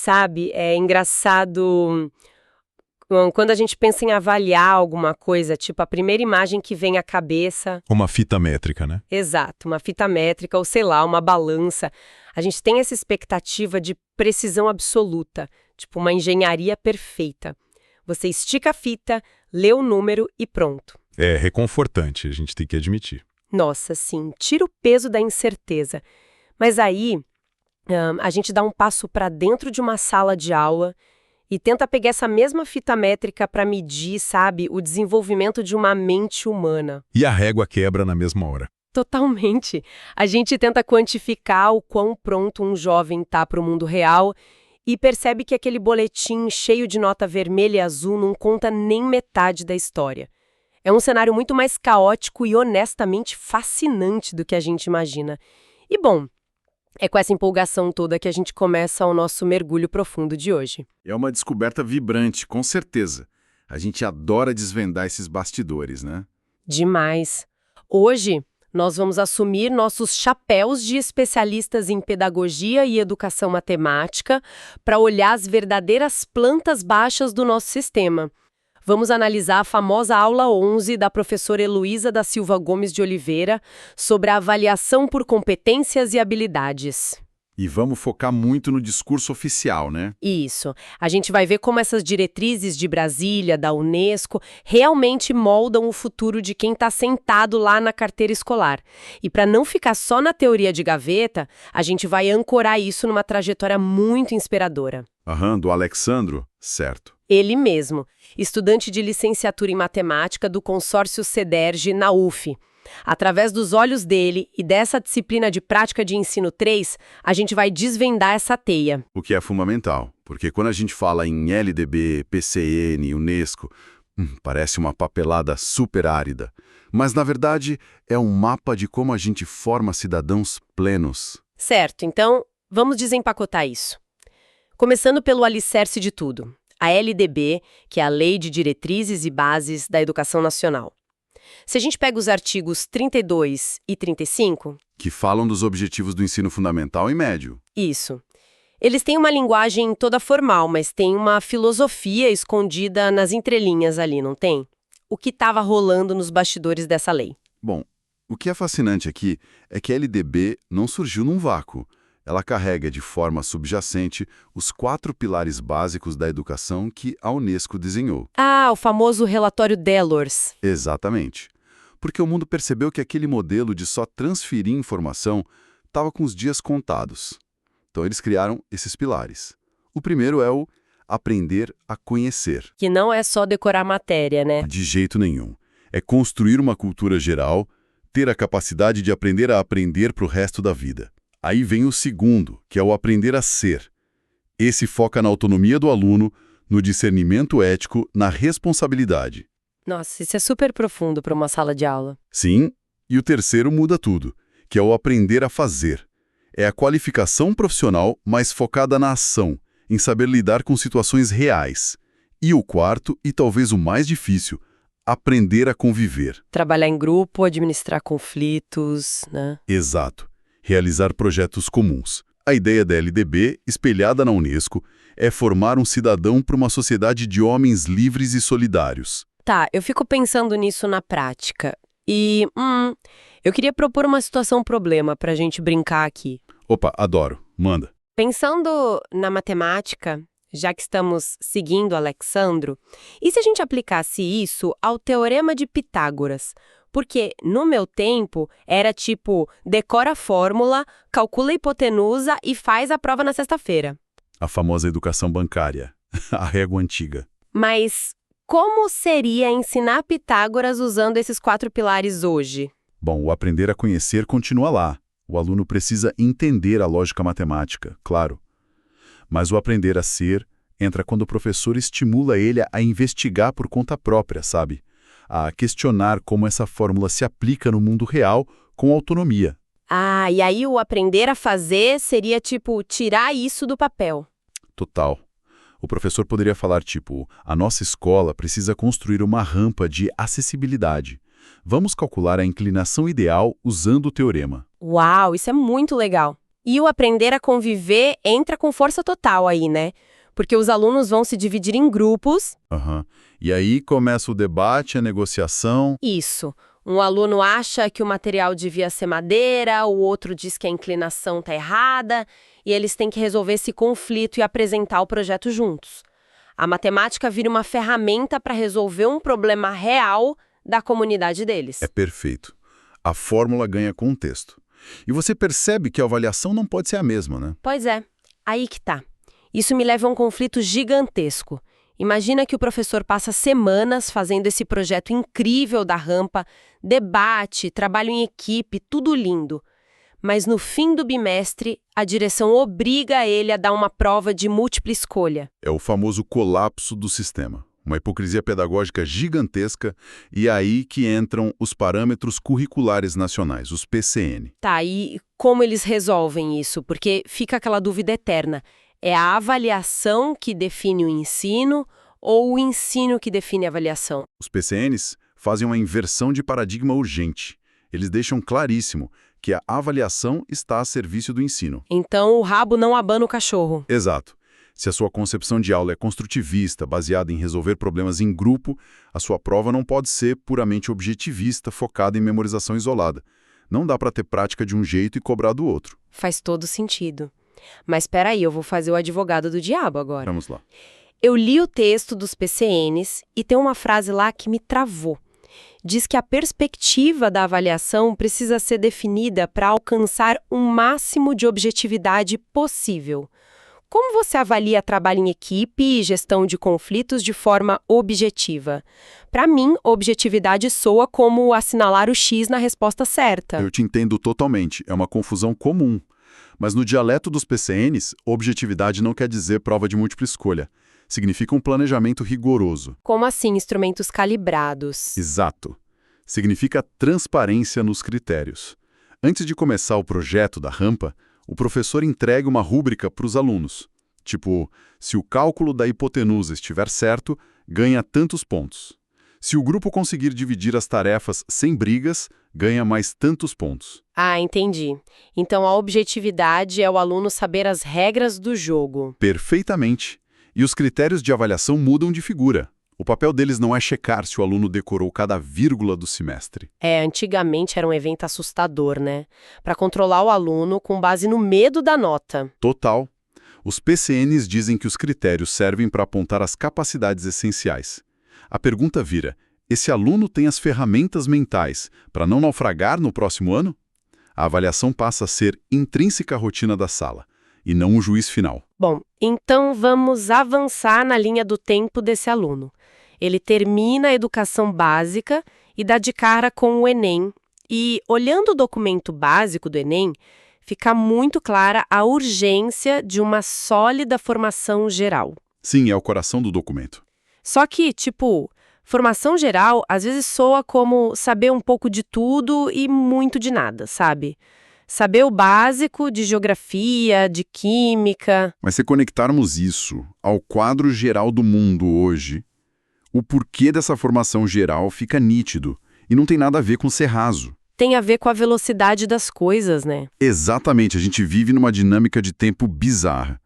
Sabe, é engraçado quando a gente pensa em avaliar alguma coisa, tipo a primeira imagem que vem à cabeça. Uma fita métrica, né? Exato, uma fita métrica ou sei lá, uma balança. A gente tem essa expectativa de precisão absoluta, tipo uma engenharia perfeita. Você estica a fita, lê o número e pronto. É reconfortante, a gente tem que admitir. Nossa, sim, tira o peso da incerteza. Mas aí, a gente dá um passo para dentro de uma sala de aula e tenta pegar essa mesma fita métrica para medir, sabe, o desenvolvimento de uma mente humana. E a régua quebra na mesma hora. Totalmente. A gente tenta quantificar o quão pronto um jovem está para o mundo real e percebe que aquele boletim cheio de nota vermelha e azul não conta nem metade da história. É um cenário muito mais caótico e honestamente fascinante do que a gente imagina. E bom, é com essa empolgação toda que a gente começa o nosso mergulho profundo de hoje. É uma descoberta vibrante, com certeza. A gente adora desvendar esses bastidores, né? Demais. Hoje, nós vamos assumir nossos chapéus de especialistas em pedagogia e educação matemática para olhar as verdadeiras plantas baixas do nosso sistema. Vamos analisar a famosa aula 11 da professora Heloísa da Silva Gomes de Oliveira sobre a avaliação por competências e habilidades. E vamos focar muito no discurso oficial, né? Isso. A gente vai ver como essas diretrizes de Brasília, da Unesco, realmente moldam o futuro de quem está sentado lá na carteira escolar. E para não ficar só na teoria de gaveta, a gente vai ancorar isso numa trajetória muito inspiradora. Aham, do Alexandro? Certo. Ele mesmo, estudante de licenciatura em matemática do consórcio CEDERJ na UF. Através dos olhos dele e dessa disciplina de prática de ensino 3, a gente vai desvendar essa teia. O que é fundamental, porque quando a gente fala em LDB, PCN, Unesco, parece uma papelada super árida. Mas, na verdade, é um mapa de como a gente forma cidadãos plenos. Certo, então vamos desempacotar isso. Começando pelo alicerce de tudo, a LDB, que é a Lei de Diretrizes e Bases da Educação Nacional. Se a gente pega os artigos 32 e 35... Que falam dos objetivos do ensino fundamental e médio. Isso. Eles têm uma linguagem toda formal, mas tem uma filosofia escondida nas entrelinhas ali, não tem? O que estava rolando nos bastidores dessa lei? Bom, o que é fascinante aqui é que a LDB não surgiu num vácuo. Ela carrega de forma subjacente os 4 pilares básicos da educação que a Unesco desenhou. Ah, o famoso relatório Delors. Exatamente. Porque o mundo percebeu que aquele modelo de só transferir informação estava com os dias contados. Então eles criaram esses pilares. O primeiro é o aprender a conhecer. Que não é só decorar matéria, né? De jeito nenhum. É construir uma cultura geral, ter a capacidade de aprender a aprender para o resto da vida. Aí vem o segundo, que é o aprender a ser. Esse foca na autonomia do aluno, no discernimento ético, na responsabilidade. Nossa, isso é super profundo para uma sala de aula. Sim, e o terceiro muda tudo, que é o aprender a fazer. É a qualificação profissional mais focada na ação, em saber lidar com situações reais. E o quarto, e talvez o mais difícil, aprender a conviver. Trabalhar em grupo, administrar conflitos, né? Exato. Realizar projetos comuns. A ideia da LDB, espelhada na Unesco, é formar um cidadão para uma sociedade de homens livres e solidários. Tá, eu fico pensando nisso na prática. E, eu queria propor uma situação-problema para a gente brincar aqui. Opa, adoro. Manda. Pensando na matemática, já que estamos seguindo Alexandro, e se a gente aplicasse isso ao Teorema de Pitágoras? Porque, no meu tempo, era tipo, decora a fórmula, calcula a hipotenusa e faz a prova na sexta-feira. A famosa educação bancária. A régua antiga. Mas como seria ensinar Pitágoras usando esses 4 pilares hoje? Bom, o aprender a conhecer continua lá. O aluno precisa entender a lógica matemática, claro. Mas o aprender a ser entra quando o professor estimula ele a investigar por conta própria, sabe? A questionar como essa fórmula se aplica no mundo real com autonomia. Ah, e aí o aprender a fazer seria, tipo, tirar isso do papel. Total. O professor poderia falar, tipo, a nossa escola precisa construir uma rampa de acessibilidade. Vamos calcular a inclinação ideal usando o teorema. Uau, isso é muito legal. E o aprender a conviver entra com força total aí, né? Porque os alunos vão se dividir em grupos. Aham. E aí começa o debate, a negociação. Isso. Um aluno acha que o material devia ser madeira, o outro diz que a inclinação está errada, e eles têm que resolver esse conflito e apresentar o projeto juntos. A matemática vira uma ferramenta para resolver um problema real da comunidade deles. É perfeito. A fórmula ganha contexto. E você percebe que a avaliação não pode ser a mesma, né? Pois é, aí que tá. Isso me leva a um conflito gigantesco. Imagina que o professor passa semanas fazendo esse projeto incrível da rampa, debate, trabalho em equipe, tudo lindo. Mas no fim do bimestre, a direção obriga ele a dar uma prova de múltipla escolha. É o famoso colapso do sistema. Uma hipocrisia pedagógica gigantesca, e é aí que entram os parâmetros curriculares nacionais, os PCN. Tá, e como eles resolvem isso? Porque fica aquela dúvida eterna. É a avaliação que define o ensino ou o ensino que define a avaliação? Os PCNs fazem uma inversão de paradigma urgente. Eles deixam claríssimo que a avaliação está a serviço do ensino. Então o rabo não abana o cachorro. Exato. Se a sua concepção de aula é construtivista, baseada em resolver problemas em grupo, a sua prova não pode ser puramente objetivista, focada em memorização isolada. Não dá para ter prática de um jeito e cobrar do outro. Faz todo sentido. Mas espera aí, eu vou fazer o advogado do diabo agora. Vamos lá. Eu li o texto dos PCNs e tem uma frase lá que me travou. Diz que a perspectiva da avaliação precisa ser definida para alcançar um máximo de objetividade possível. Como você avalia trabalho em equipe e gestão de conflitos de forma objetiva? Para mim, objetividade soa como assinalar o X na resposta certa. Eu te entendo totalmente. É uma confusão comum. Mas no dialeto dos PCNs, objetividade não quer dizer prova de múltipla escolha. Significa um planejamento rigoroso. Como assim, instrumentos calibrados? Exato. Significa transparência nos critérios. Antes de começar o projeto da rampa, o professor entrega uma rúbrica para os alunos. Tipo, se o cálculo da hipotenusa estiver certo, ganha tantos pontos. Se o grupo conseguir dividir as tarefas sem brigas, ganha mais tantos pontos. Ah, entendi. Então a objetividade é o aluno saber as regras do jogo. Perfeitamente. E os critérios de avaliação mudam de figura. O papel deles não é checar se o aluno decorou cada vírgula do semestre. Antigamente era um evento assustador, né? Para controlar o aluno com base no medo da nota. Total. Os PCNs dizem que os critérios servem para apontar as capacidades essenciais. A pergunta vira, esse aluno tem as ferramentas mentais para não naufragar no próximo ano? A avaliação passa a ser intrínseca à rotina da sala, e não um juiz final. Bom, então vamos avançar na linha do tempo desse aluno. Ele termina a educação básica e dá de cara com o Enem. E, olhando o documento básico do Enem, fica muito clara a urgência de uma sólida formação geral. Sim, é o coração do documento. Só que, formação geral às vezes soa como saber um pouco de tudo e muito de nada, sabe? Saber o básico de geografia, de química. Mas se conectarmos isso ao quadro geral do mundo hoje, o porquê dessa formação geral fica nítido e não tem nada a ver com ser raso. Tem a ver com a velocidade das coisas, né? Exatamente, a gente vive numa dinâmica de tempo bizarra.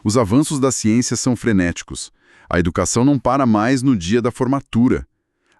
Os avanços da ciência são frenéticos. A educação não para mais no dia da formatura.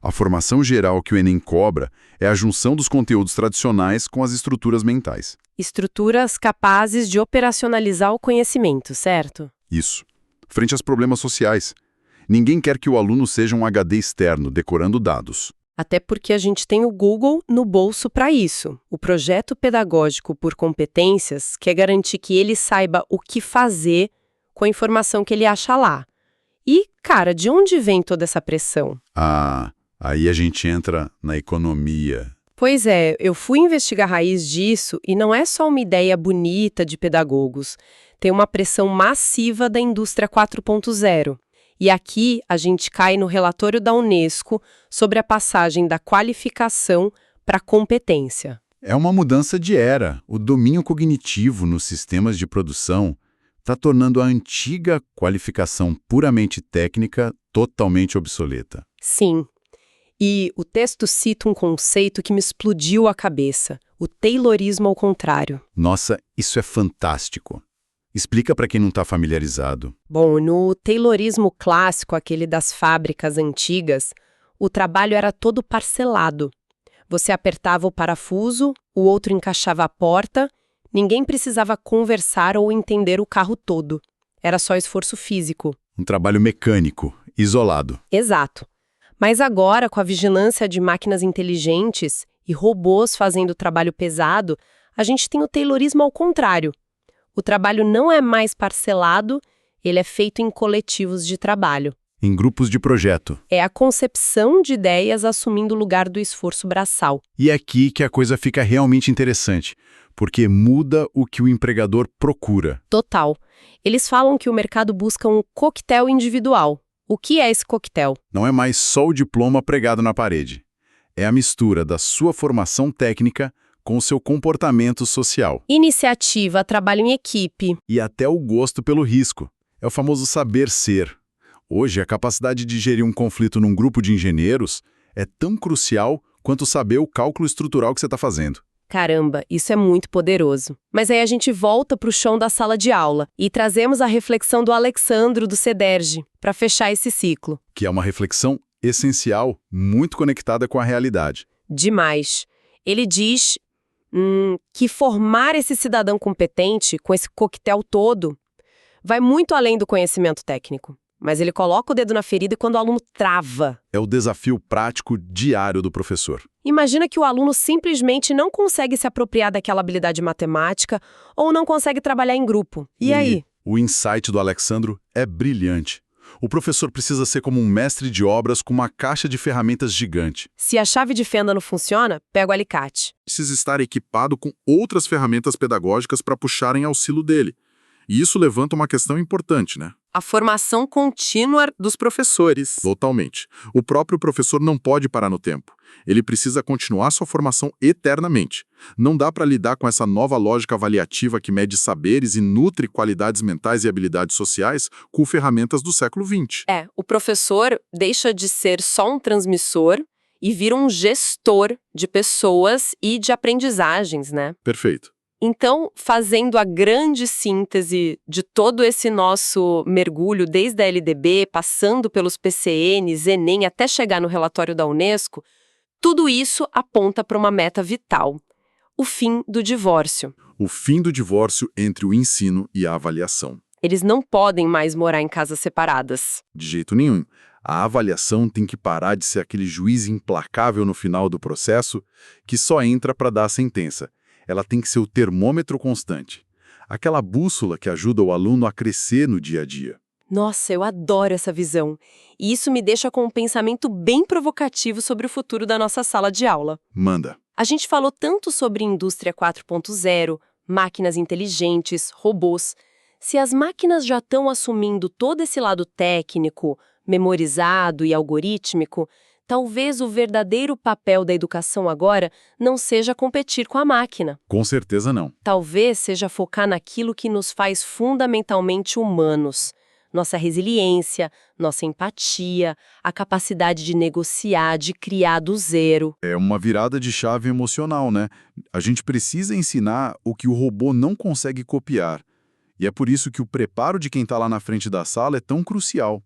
A formação geral que o Enem cobra é a junção dos conteúdos tradicionais com as estruturas mentais. Estruturas capazes de operacionalizar o conhecimento, certo? Isso. Frente aos problemas sociais. Ninguém quer que o aluno seja um HD externo, decorando dados. Até porque a gente tem o Google no bolso para isso. O projeto pedagógico por competências quer garantir que ele saiba o que fazer com a informação que ele acha lá. E, cara, de onde vem toda essa pressão? Aí a gente entra na economia. Pois é, eu fui investigar a raiz disso e não é só uma ideia bonita de pedagogos. Tem uma pressão massiva da indústria 4.0. E aqui a gente cai no relatório da Unesco sobre a passagem da qualificação para a competência. É uma mudança de era. O domínio cognitivo nos sistemas de produção está tornando a antiga qualificação puramente técnica totalmente obsoleta. Sim. E o texto cita um conceito que me explodiu a cabeça: o Taylorismo ao contrário. Nossa, isso é fantástico. Explica para quem não está familiarizado. Bom, no Taylorismo clássico, aquele das fábricas antigas, o trabalho era todo parcelado. Você apertava o parafuso, o outro encaixava a porta, ninguém precisava conversar ou entender o carro todo. Era só esforço físico. Um trabalho mecânico, isolado. Exato. Mas agora, com a vigilância de máquinas inteligentes e robôs fazendo o trabalho pesado, a gente tem o Taylorismo ao contrário. O trabalho não é mais parcelado, ele é feito em coletivos de trabalho. Em grupos de projeto. É a concepção de ideias assumindo o lugar do esforço braçal. E é aqui que a coisa fica realmente interessante, porque muda o que o empregador procura. Total. Eles falam que o mercado busca um coquetel individual. O que é esse coquetel? Não é mais só o diploma pregado na parede. É a mistura da sua formação técnica com o seu comportamento social. Iniciativa, trabalho em equipe. E até o gosto pelo risco. É o famoso saber ser. Hoje, a capacidade de gerir um conflito num grupo de engenheiros é tão crucial quanto saber o cálculo estrutural que você está fazendo. Caramba, isso é muito poderoso. Mas aí a gente volta para o chão da sala de aula e trazemos a reflexão do Alexandro do CEDERJ para fechar esse ciclo. Que é uma reflexão essencial, muito conectada com a realidade. Demais. Ele diz que formar esse cidadão competente, com esse coquetel todo, vai muito além do conhecimento técnico. Mas ele coloca o dedo na ferida quando o aluno trava. É o desafio prático diário do professor. Imagina que o aluno simplesmente não consegue se apropriar daquela habilidade matemática ou não consegue trabalhar em grupo. E aí? O insight do Alexandro é brilhante. O professor precisa ser como um mestre de obras com uma caixa de ferramentas gigante. Se a chave de fenda não funciona, pega o alicate. Precisa estar equipado com outras ferramentas pedagógicas para puxarem auxílio dele. E isso levanta uma questão importante, né? A formação contínua dos professores. Totalmente. O próprio professor não pode parar no tempo. Ele precisa continuar sua formação eternamente. Não dá para lidar com essa nova lógica avaliativa que mede saberes e nutre qualidades mentais e habilidades sociais com ferramentas do século XX. O professor deixa de ser só um transmissor e vira um gestor de pessoas e de aprendizagens, né? Perfeito. Então, fazendo a grande síntese de todo esse nosso mergulho, desde a LDB, passando pelos PCNs, Enem, até chegar no relatório da Unesco, tudo isso aponta para uma meta vital: o fim do divórcio. O fim do divórcio entre o ensino e a avaliação. Eles não podem mais morar em casas separadas. De jeito nenhum. A avaliação tem que parar de ser aquele juiz implacável no final do processo que só entra para dar a sentença. Ela tem que ser o termômetro constante. Aquela bússola que ajuda o aluno a crescer no dia a dia. Nossa, eu adoro essa visão. E isso me deixa com um pensamento bem provocativo sobre o futuro da nossa sala de aula. Manda. A gente falou tanto sobre indústria 4.0, máquinas inteligentes, robôs. Se as máquinas já estão assumindo todo esse lado técnico, memorizado e algorítmico, talvez o verdadeiro papel da educação agora não seja competir com a máquina. Com certeza não. Talvez seja focar naquilo que nos faz fundamentalmente humanos. Nossa resiliência, nossa empatia, a capacidade de negociar, de criar do zero. É uma virada de chave emocional, né? A gente precisa ensinar o que o robô não consegue copiar. E é por isso que o preparo de quem está lá na frente da sala é tão crucial.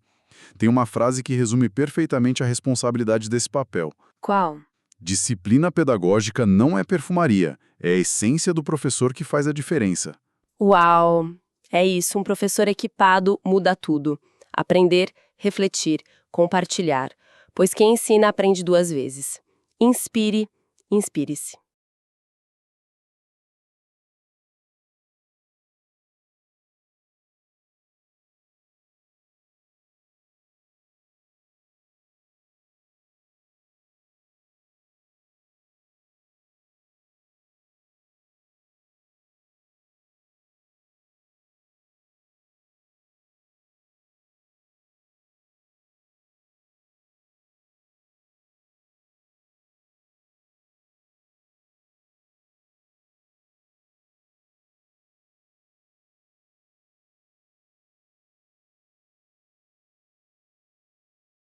Tem uma frase que resume perfeitamente a responsabilidade desse papel. Qual? Disciplina pedagógica não é perfumaria, é a essência do professor que faz a diferença. Uau! É isso, um professor equipado muda tudo. Aprender, refletir, compartilhar. Pois quem ensina aprende 2 vezes. Inspire, inspire-se.